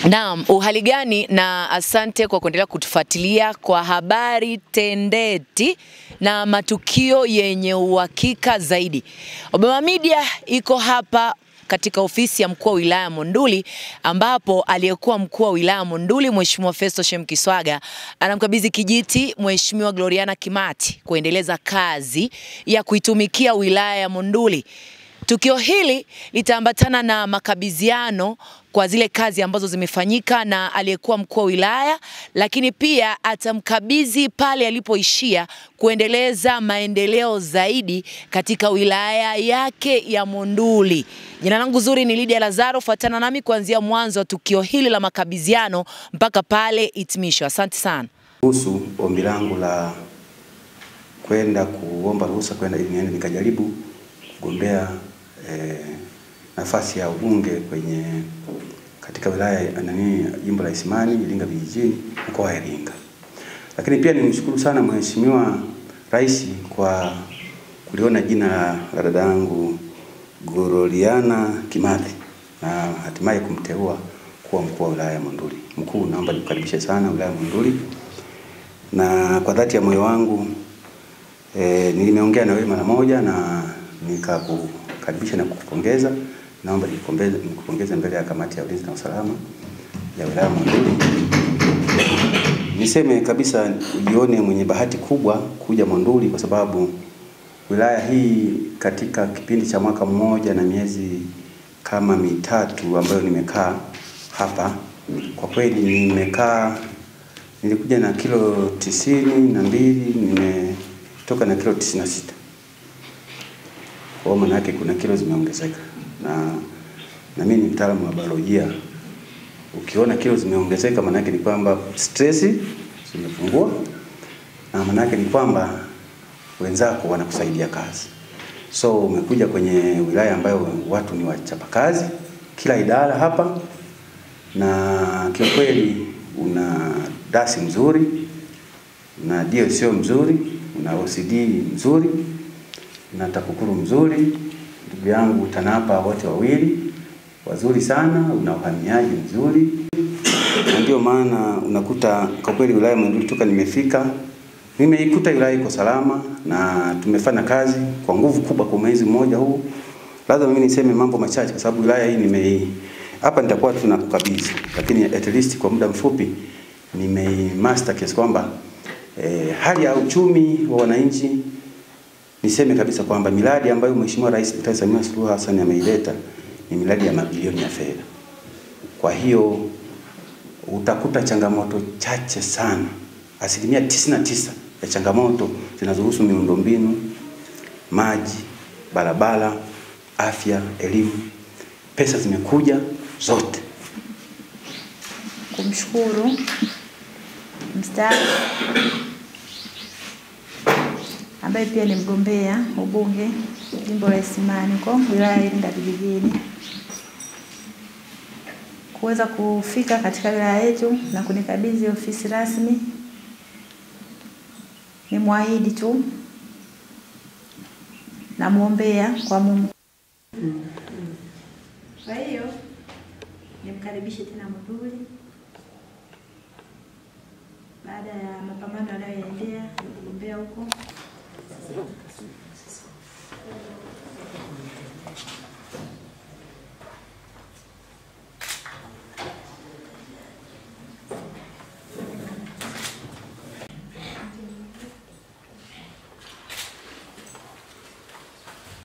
Naam, uhali gani na asante kwa kuendelea kutufuatilia kwa habari tendeti na matukio yenye uhakika zaidi. Obama Media iko hapa katika ofisi ya mkuu wa wilaya Monduli, ambapo aliyekuwa mkuu wa wilaya Monduli Mheshimiwa Festus Shem Kiswaga anamkabidhi kijiti Mheshimiwa Gloriana Kimati kuendeleza kazi ya kuitumikia wilaya ya Monduli. Tukio hili litaambatana na makabidhiano kwa zile kazi ambazo zimefanyika na aliyekuwa mkuu wa wilaya, lakini pia atamkabidhi pale alipoishia kuendeleza maendeleo zaidi katika wilaya yake ya Monduli. Jina langu zuri ni Lydia Lazaro, fuatana nami kuanzia mwanzo wa tukio hili la makabidhiano mpaka pale hitimisho. Asante sana. Kuhusu ombi langu la kwenda kuomba ruhusa kwenda ili niende nikajaribu kugombea nafasi ya ubunge katika wilaya jimbo la Isimani, Iringa vijijini, mkoa wa Iringa. Lakini pia nimshukuru sana Mheshimiwa Rais kwa kuliona jina la dada yangu Gloriana Kimati na hatimaye kumteua kuwa mkuu wa wilaya ya Monduli. Mkuu, naomba nikukaribishe sana wilaya ya Monduli, na kwa dhati ya moyo wangu nimeongea na wewe mara moja na nikakukaribisha na kukupongeza. Naomba nikupongeze mbele ya kamati ya ulinzi na usalama ya wilaya Monduli. Niseme kabisa ujione mwenye bahati kubwa kuja Monduli, kwa sababu wilaya hii katika kipindi cha mwaka mmoja na miezi kama mitatu ambayo nimekaa hapa, kwa kweli nilikuja na kilo 92, nimetoka na kilo 96. Kwa maana yake kuna kilo zimeongezeka, na mimi ni mtaalamu wa biolojia. Ukiona kilo zimeongezeka maana yake ni kwamba stress zimepungua, na maana yake ni kwamba wenzako wanakusaidia kazi. So umekuja kwenye wilaya ambayo watu ni wachapakazi kila idara hapa, na kiukweli una dasi mzuri, na DSO mzuri, una OCD mzuri, na TAKUKURU mzuri, ndugu yangu TANAPA wote wawili wazuri sana, una uhamiaji mzuri. Ndio maana unakuta kwa kweli wilaya Monduli toka nimefika nimeikuta wilaya iko salama, na tumefanya kazi kwa nguvu kubwa kwa mwezi mmoja huu. Lazima mimi niseme mambo machache kwa sababu wilaya hii hapa nitakuwa tunakukabidhi, lakini at least kwa muda mfupi master kiasi kwamba hali ya uchumi wa wananchi, niseme kabisa kwamba miradi ambayo Mheshimiwa Rais Dr. Samia Suluhu Hassan ameileta ni miradi ya mabilioni ya fedha. Kwa hiyo utakuta changamoto chache sana. 99% ya changamoto zinazohusu miundombinu, maji, barabara, afya, elimu, pesa zimekuja zote. Kumshukuru mstaafu ambaye pia ni mgombea ubunge jimbo la Isimani kwa wilaya ya Iringa vijijini kuweza kufika katika wilaya yetu na kunikabidhi ofisi rasmi. Ni muahidi tu na muombea kwa Mungu. Kwa hiyo nimkaribishe tena Monduli baada ya mapambano yanayoendelea kugombea huko.